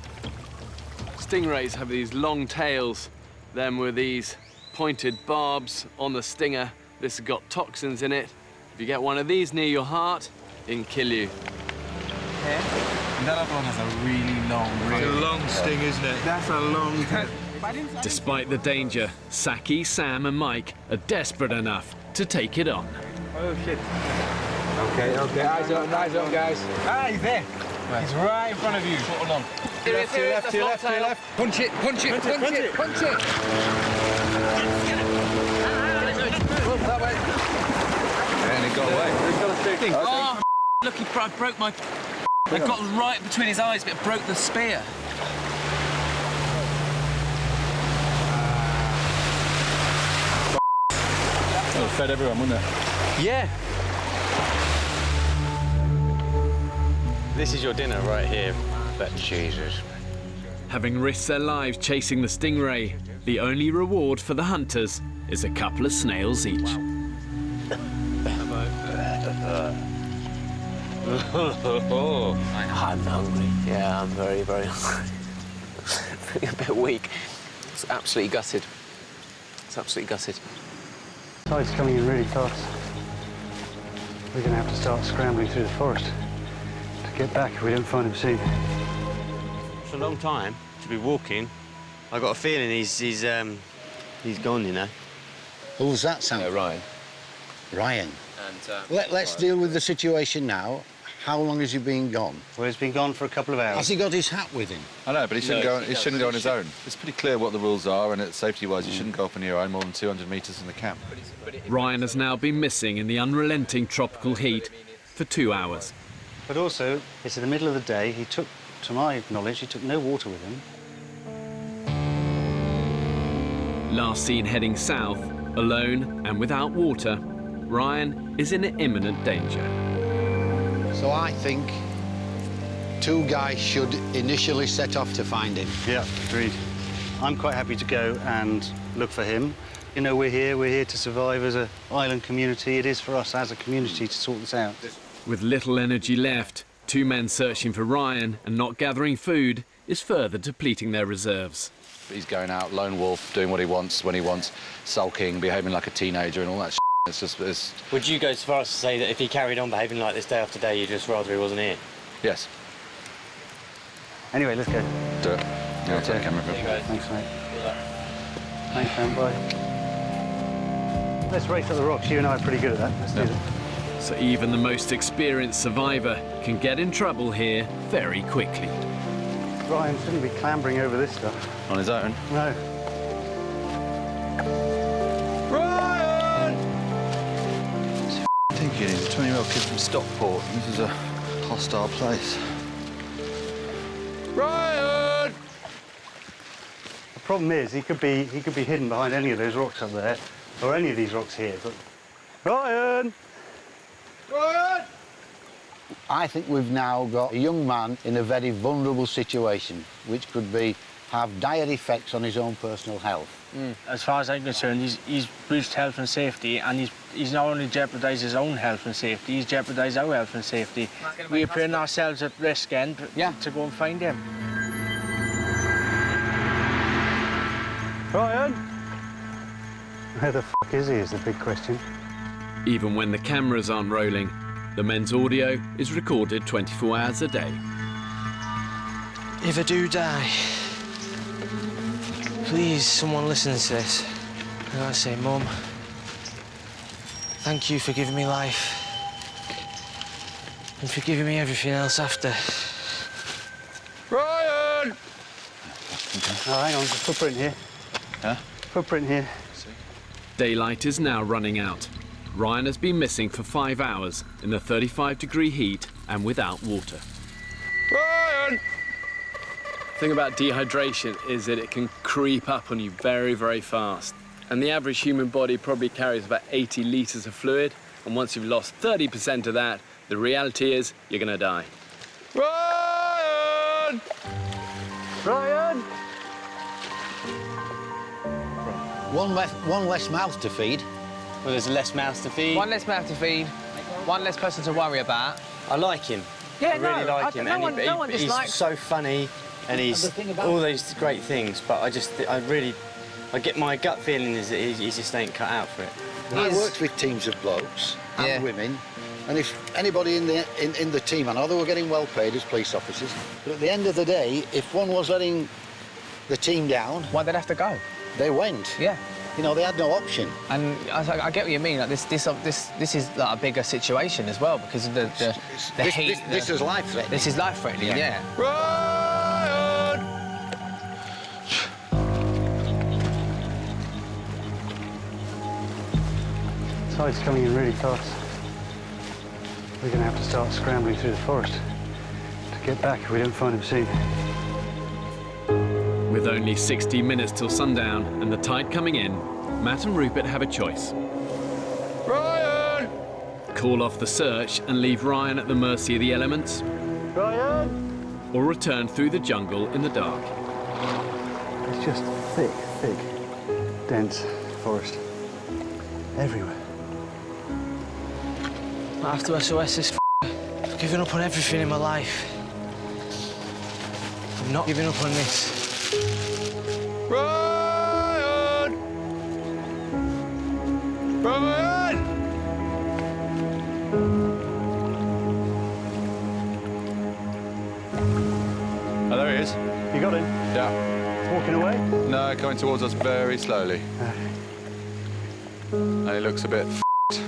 Stingrays have these long tails, them with these pointed barbs on the stinger. This has got toxins in it. If you get one of these near your heart, it can kill you. And that other one has a really long It's a long sting, isn't it? That's a long time. Despite the danger, Saki, Sam and Mike are desperate enough to take it on. Oh, shit. Okay, eyes on, guys. Ah, he's there. He's right in front of you. Hold on. To your left, to your left, to your left, to your left. Punch it, punch it, punch it, punch it! That way. And it got away. Oh, look, he broke my... I got right between his eyes, but it broke the spear. That would have fed everyone, wouldn't it? Yeah. This is your dinner right here. But Jesus. Having risked their lives chasing the stingray, the only reward for the hunters is a couple of snails each. I'm hungry. Yeah, I'm very, very hungry. Feeling a bit weak. It's absolutely gutted. It's absolutely gutted. Tide's coming in really fast. We're going to have to start scrambling through the forest to get back if we don't find him soon. It's a long time to be walking. I got a feeling he's gone, you know. Who was that, Sam? Ryan. Ryan. And, Let's deal with the situation now. How long has he been gone? Well, he's been gone for a couple of hours. Has he got his hat with him? I know, but he shouldn't go. He shouldn't go on his own. It's pretty clear what the rules are, and safety-wise, you shouldn't go off on your own more than 200 metres from the camp. Ryan has now been missing in the unrelenting tropical heat for 2 hours. But also, it's in the middle of the day. He took, to my knowledge, he took no water with him. Last seen heading south, alone and without water, Ryan is in imminent danger. So I think 2 guys should initially set off to find him. Yeah, agreed. I'm quite happy to go and look for him. You know, we're here to survive as an island community. It is for us as a community to sort this out. With little energy left, 2 men searching for Ryan and not gathering food is further depleting their reserves. He's going out, lone wolf, doing what he wants, when he wants, sulking, behaving like a teenager and all that shit. It's just... Would you go so far as to say that if he carried on behaving like this day after day, you'd just rather he wasn't here? Yes. Anyway, let's go. Do it. Yeah, I'll take the camera. Thanks, mate. Thanks, man. Bye. Let's race up the rocks. You and I are pretty good at that. Let's do that. So even the most experienced survivor can get in trouble here very quickly. Ryan shouldn't be clambering over this stuff. On his own? No. Ryan! Thinking he's a 20-year-old kid from Stockport. This is a hostile place. Ryan! The problem is he could be hidden behind any of those rocks up there, or any of these rocks here. But Ryan! Ryan! I think we've now got a young man in a very vulnerable situation, which could have dire effects on his own personal health. As far as I'm concerned, he's breached health and safety, and he's not only jeopardised his own health and safety, he's jeopardised our health and safety. We're putting ourselves at risk again to go and find him. Ryan! Where the f*** is he is the big question. Even when the cameras aren't rolling, the men's audio is recorded 24 hours a day. If I do die, please, someone listen to this. And I say, Mum, thank you for giving me life. And for giving me everything else after. Ryan! Oh, hang on, there's a footprint here. Huh? Footprint here. Daylight is now running out. Ryan has been missing for 5 hours in the 35-degree heat and without water. Ryan! The thing about dehydration is that it can creep up on you very, very fast. And the average human body probably carries about 80 litres of fluid. And once you've lost 30% of that, the reality is you're going to die. Ryan! Ryan! One less mouth to feed. Well, there's less mouths to feed. One less mouth to feed, one less person to worry about. I like him. Yeah, I really like him. No one He's dislikes. so funny, and he's all those great things. But I get my gut feeling is that he just ain't cut out for it. I worked with teams of blokes and women, and if anybody in the team, I know they were getting well paid as police officers, but at the end of the day, if one was letting the team down, why they'd have to go? They went. Yeah. You know, they had no option. And I get what you mean. Like this is like a bigger situation as well because of the heat. This is life-threatening. This is life-threatening. Yeah. Ryan! Tide's coming in really fast. We're going to have to start scrambling through the forest to get back if we don't find him soon. With only 60 minutes till sundown and the tide coming in, Matt and Rupert have a choice. Ryan! Call off the search and leave Ryan at the mercy of the elements, Ryan! or return through the jungle in the dark. It's just thick, dense forest everywhere. After SOS is I've given up on everything in my life. I'm not giving up on this. Ryan! Ryan! Oh, there he is. You got him? Yeah. Walking away? No, coming towards us very slowly. And he looks a bit f***ed.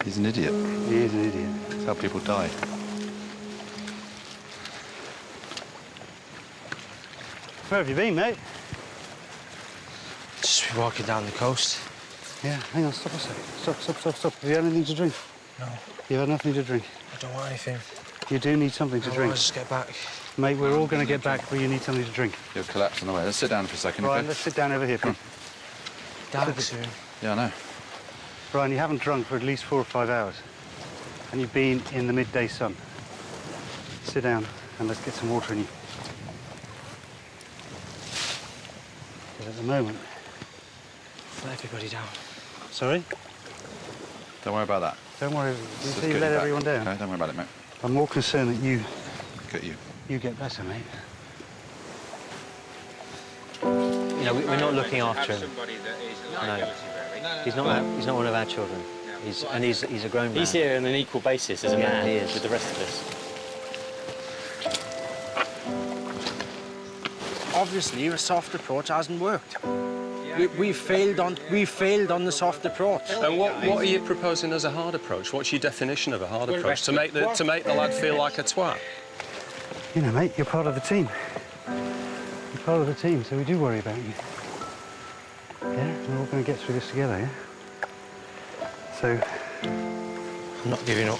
He's an idiot. He is an idiot. That's how people die. Where have you been, mate? Just been walking down the coast. Yeah, hang on, stop a sec. Stop. Have you had anything to drink? No. You've had nothing to drink? I don't want anything. You do need something to drink. I'll just get back. Mate, we're all going to get back, but you need something to drink. You'll collapse on the way. Let's sit down for a second, Brian, okay? let's sit down over here, please. Dark soon. Yeah, I know. Brian, you haven't drunk for at least 4 or 5 hours. And you've been in the midday sun. Sit down and let's get some water in you. Because at the moment... Let everybody down. Sorry? Don't worry about that. Don't worry. Let's You get let back. everyone down. Okay, don't worry about it, mate. I'm more concerned that you... Look at you. You get better, mate. You know, we're not looking after him. No. He's not one of our children. He's a grown man. He's here on an equal basis as a man he is. with the rest of us. Obviously, a soft approach hasn't worked. We failed on the soft approach. And what are you proposing as a hard approach? What's your definition of a hard approach? To make the lad feel like a twat? You know, mate, you're part of the team. You're part of the team, so we do worry about you. Yeah? We're all going to get through this together, yeah? So... I'm not giving up.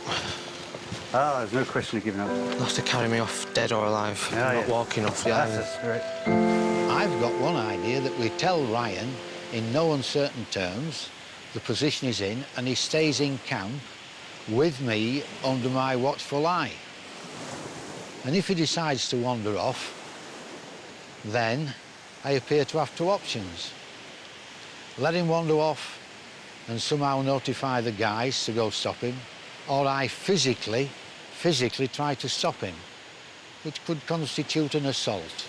Ah, there's no question of giving up. They'll have to carry me off, dead or alive. I'm not walking off the island. That's the spirit. I've got one idea that we tell Ryan, in no uncertain terms, the position he's in, and he stays in camp with me under my watchful eye. And if he decides to wander off, then I appear to have 2 options. Let him wander off and somehow notify the guys to go stop him, or I physically try to stop him, which could constitute an assault.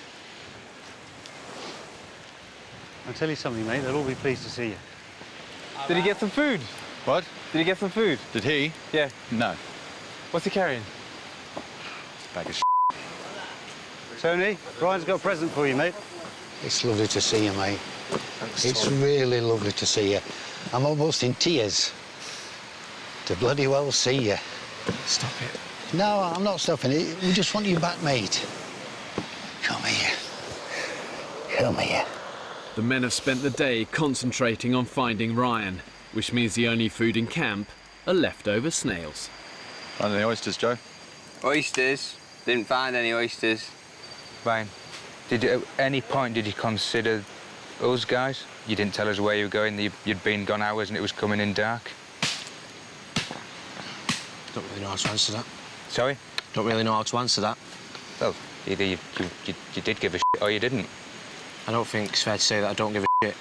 I'll tell you something, mate, they'll all be pleased to see you. Did he get some food? What? Did he get some food? Did he? Yeah. No. What's he carrying? Bag of Tony, Brian's got a present for you, mate. It's lovely to see you, mate. It's really lovely to see you. I'm almost in tears. To bloody well see you. Stop it. No, I'm not stopping it. We just want you back, mate. Come here. Come here. The men have spent the day concentrating on finding Ryan, which means the only food in camp are leftover snails. Find any oysters, Joe? Oysters? Didn't find any oysters. Fine. At any point did you consider us guys? You didn't tell us where you were going, you'd been gone hours and it was coming in dark. Don't really know how to answer that. Sorry? Don't really know how to answer that. Well, either you did give a shit or you didn't. I don't think it's fair to say that I don't give a shit.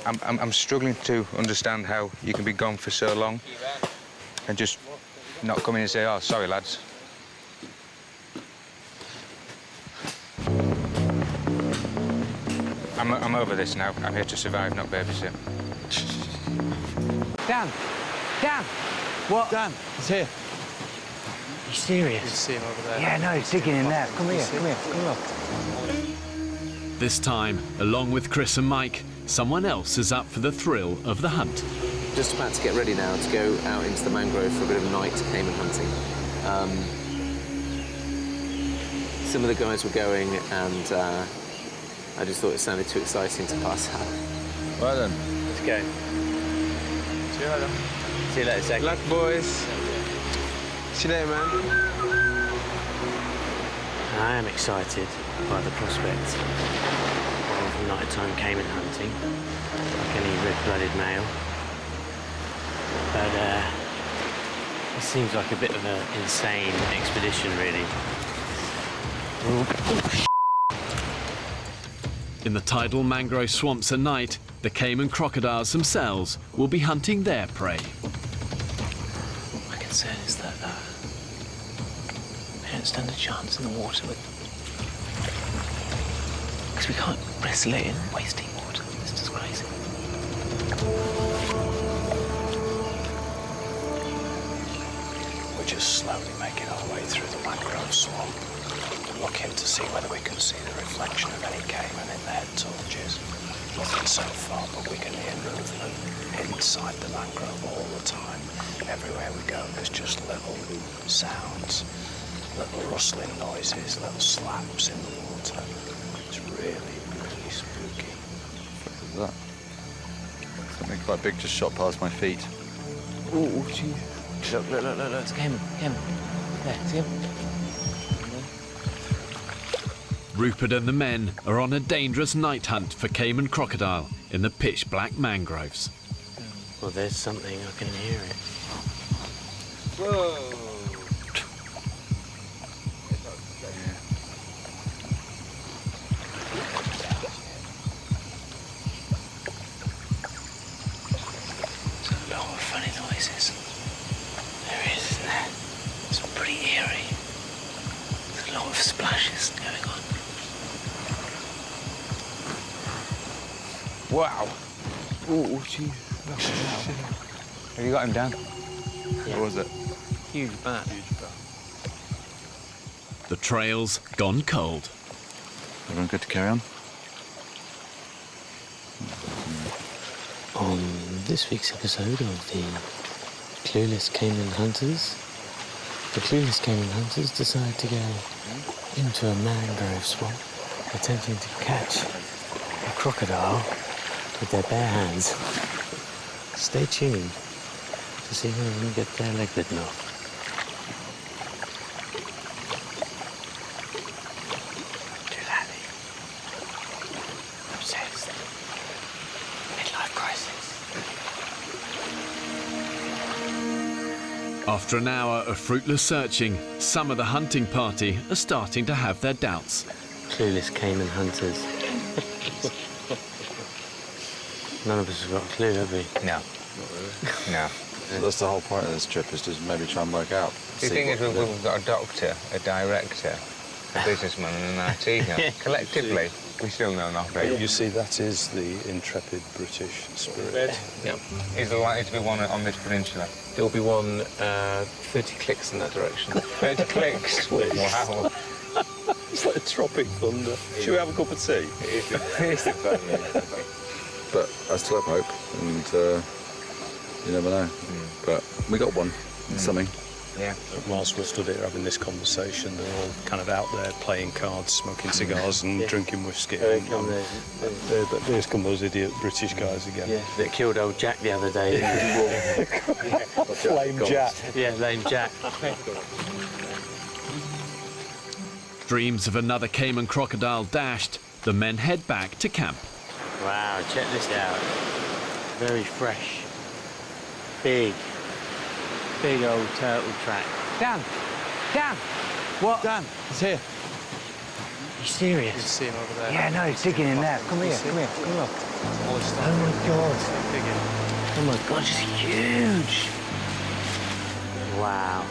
I'm struggling to understand how you can be gone for so long and just not come in and say, oh, sorry, lads. I'm over this now. I'm here to survive, not babysit. Dan! Dan! What? Dan, he's here. You serious? You see him over there. Yeah, no, he's digging in there. Come here, come up. This time, along with Chris and Mike, someone else is up for the thrill of the hunt. Just about to get ready now to go out into the mangrove for a bit of night caiman hunting. Some of the guys were going and I just thought it sounded too exciting to pass out. Right then. Let's go. See you later. See you later, Saki. Luck, boys. See you later, man. I am excited by the prospect of nighttime caiman hunting, like any red-blooded male. But it seems like a bit of an insane expedition, really. In the tidal mangrove swamps at night, the caiman crocodiles themselves will be hunting their prey. My concern is that we don't stand a chance in the water with them. Because we can't wrestle it in wasting water. It's just crazy. We're just slowly making our way through the mangrove swamp, looking to see whether we can see the reflection of any caiman in their torches. Nothing so far, but we can hear movement inside the mangrove all the time. Everywhere we go, there's just little sounds, little rustling noises, little slaps in the water. It's really, really spooky. What was that? Something quite big just shot past my feet. Oh, gee. Look, look, look, look, look, it's a caiman, caiman. There, see him? Rupert and the men are on a dangerous night hunt for caiman crocodile in the pitch-black mangroves. Well, there's something, I can hear it. Whoa! There's a lot of funny noises. There is, isn't there? It's pretty eerie. There's a lot of splashes going on. Wow! Oh, jeez. Have you got him down? Yeah. What was it? Huge bat. The trail's gone cold. Everyone good to carry on? On this week's episode of the Clueless Caiman Hunters, the Clueless Caiman Hunters decide to go into a mangrove swamp, attempting to catch a crocodile with their bare hands. Stay tuned to see whether we can get their leg bitten off. Too happy. Obsessed. Midlife crisis. After an hour of fruitless searching, some of the hunting party are starting to have their doubts. Clueless Caiman Hunters. None of us have got a clue, have we? No. Not really. No. That's the whole point of this trip, is to maybe try and work out. The thing is, we've got a doctor, a director, a businessman and an IT guy. Collectively, we still know nothing. You see, that is the intrepid British spirit. Yeah. Is there likely to be one on this peninsula? There'll be one 30 clicks in that direction. 30 clicks? Wow. It's like a tropic thunder. Should we have a cup of tea? It is. But I still have hope, and you never know. But we got one, something. Yeah. Whilst we're stood here having this conversation, they're all kind of out there playing cards, smoking cigars and drinking whiskey. There's come those idiot British guys again. Yeah, that killed old Jack the other day. Lame Jack. Yeah, lame Jack. Dreams of another caiman crocodile dashed, the men head back to camp. Wow, check this out. Very fresh. Big old turtle track. Dan! Dan! What? Dan, he's here. Are you serious? You can see him over there. Yeah, no, he's digging in there. Come here, come here, come on. Oh my God. Oh my God, it's huge. Wow.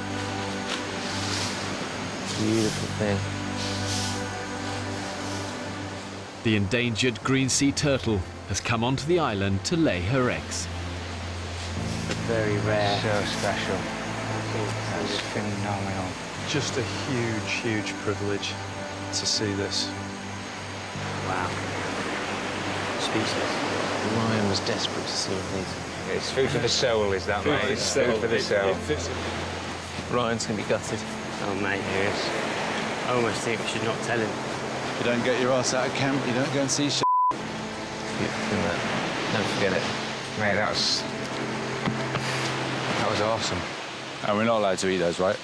Beautiful thing. The endangered green sea turtle has come onto the island to lay her eggs. Very rare. So special. That's phenomenal. Just a huge, huge privilege to see this. Wow. Speechless. Ryan was desperate to see these. It's food for the soul, is that, mate? It's food for the soul. Ryan's going to be gutted. Oh, mate, here it is. I almost think we should not tell him. You don't get your ass out of camp, you don't go and see shit. Never forget it. Mate, that was awesome. And we're not allowed to eat those, right?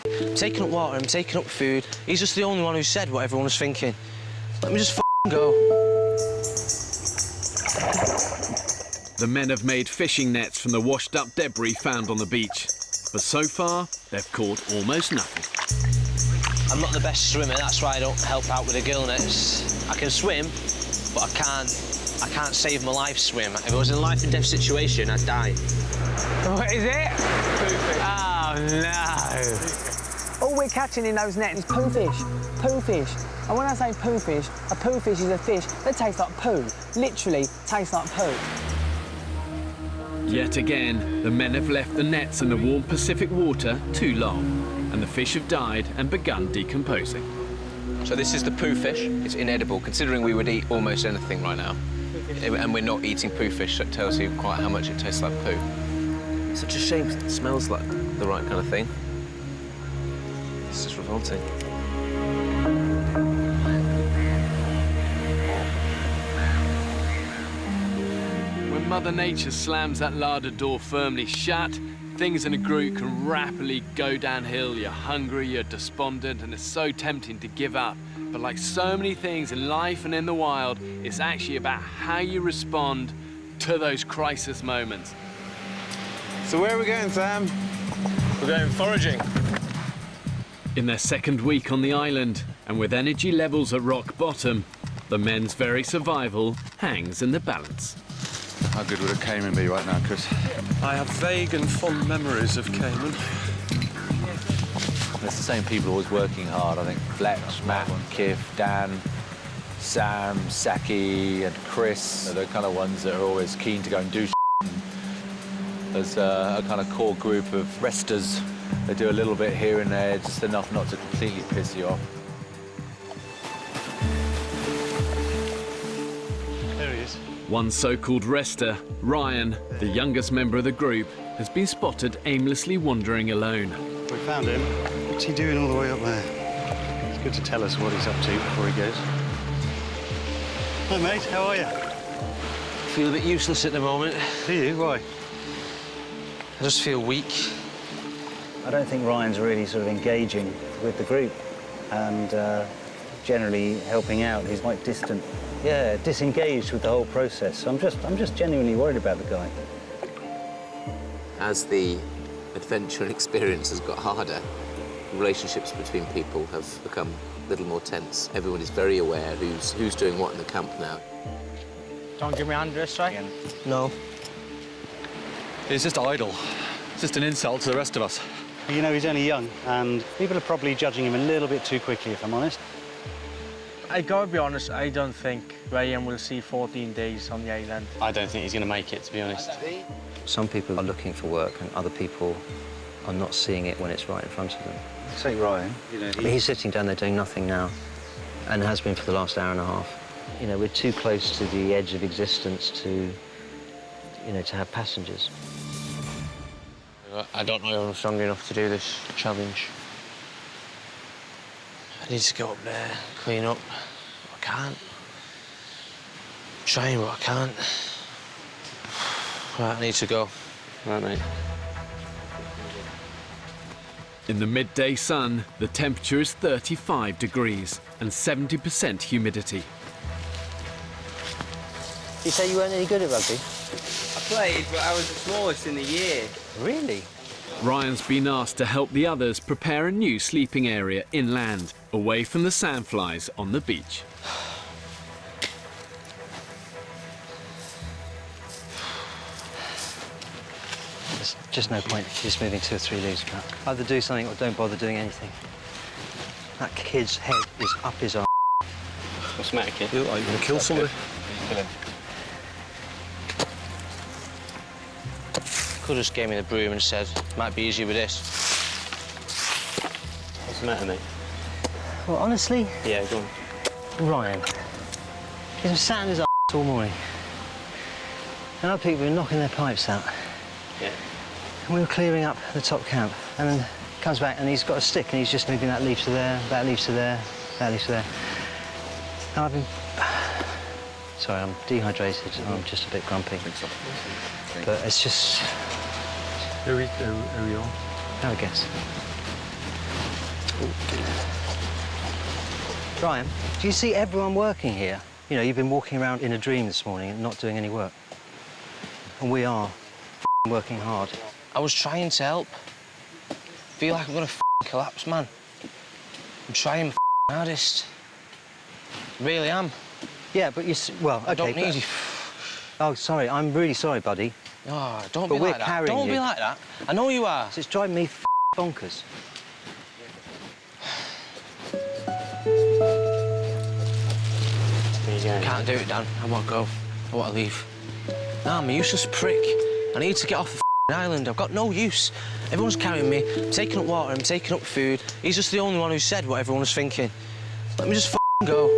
I'm taking up water, I'm taking up food. He's just the only one who said what everyone was thinking. Let me just go. The men have made fishing nets from the washed-up debris found on the beach. But so far, they've caught almost nothing. I'm not the best swimmer, that's why I don't help out with the gill nets. I can swim, but I can't save my life swim. If I was in a life and death situation, I'd die. What is it? Oh, no. All we're catching in those nets is poo fish. Poo fish. And when I say poo fish, a poo fish is a fish that tastes like poo. Literally tastes like poo. Yet again, the men have left the nets in the warm Pacific water too long, and the fish have died and begun decomposing. So this is the poo fish. It's inedible, considering we would eat almost anything right now. And we're not eating poo fish, so it tells you quite how much it tastes like poo. It's such a shame, 'cause it smells like the right kind of thing. It's just revolting. When Mother Nature slams that larder door firmly shut, things in a group can rapidly go downhill. You're hungry, you're despondent, and it's so tempting to give up. But like so many things in life and in the wild, it's actually about how you respond to those crisis moments. So where are we going, Sam? We're going foraging. In their second week on the island, and with energy levels at rock bottom, the men's very survival hangs in the balance. How good would a caiman be right now, Chris? I have vague and fond memories of caiman. It's the same people always working hard. I think Fletch, Matt, Kif, Dan, Sam, Saki and Chris are the kind of ones that are always keen to go and do shit. There's a kind of core group of resters. They do a little bit here and there, just enough not to completely piss you off. There he is. One so-called rester, Ryan, the youngest member of the group, has been spotted aimlessly wandering alone. We found him. What's he doing all the way up there? It's good to tell us what he's up to before he goes. Hi, mate. How are you? Feel a bit useless at the moment. Do you? Why? I just feel weak. I don't think Ryan's really sort of engaging with the group and generally helping out. He's quite distant. Yeah, disengaged with the whole process. So I'm just genuinely worried about the guy. As the adventure and experience has got harder, relationships between people have become a little more tense. Everyone is very aware who's doing what in the camp now. Don't give me hand this, right? No. It's just idle. It's just an insult to the rest of us. You know, he's only young, and people are probably judging him a little bit too quickly, if I'm honest. I gotta be honest, I don't think Ryan will see 14 days on the island. I don't think he's going to make it, to be honest. Some people are looking for work and other people are not seeing it when it's right in front of them. Say Ryan, you know... He's sitting down there doing nothing now and has been for the last hour and a half. You know, we're too close to the edge of existence to, you know, to have passengers. I don't know if I'm strong enough to do this challenge. I need to go up there, clean up. I can't. I'm trying, but I can't. Right, I need to go. Right, mate. In the midday sun, the temperature is 35 degrees and 70% humidity. You say you weren't any good at rugby? I played, but I was the smallest in the year. Really? Ryan's been asked to help the others prepare a new sleeping area inland, away from the sandflies on the beach. There's just no point just moving 2 or 3 leaves back. Either do something or don't bother doing anything. That kid's head is up his arse. What's the matter, kid? You look like you're going to kill somebody. Could have just gave me the broom and said, might be easier with this. What's the matter, mate? Well, honestly... Yeah, go on. Ryan. He's been sat in his arse all morning. And other people have been knocking their pipes out. Yeah. And we were clearing up the top camp. And then he comes back and he's got a stick and he's just moving that leaf to there, that leaf to there, that leaf to there. And I've been... Sorry, I'm dehydrated and I'm just a bit grumpy. But it's just... Who are you on? Have a guess. Ryan, do you see everyone working here? You know, you've been walking around in a dream this morning and not doing any work. And we are working hard. I was trying to help. Feel like I'm gonna collapse, man. I'm trying my hardest. Really am. Yeah, but you... Well, I don't okay, need you. Oh, sorry, I'm really sorry, buddy. Oh, don't But be we're like that. carrying Don't you. be like that. I know you are. It's driving me bonkers. Can't do it, Dan. I won't go. I want to leave. Nah, I'm a useless prick. I need to get off the island. I've got no use. Everyone's carrying me. I'm taking up water. I'm taking up food. He's just the only one who said what everyone was thinking. Let me just go.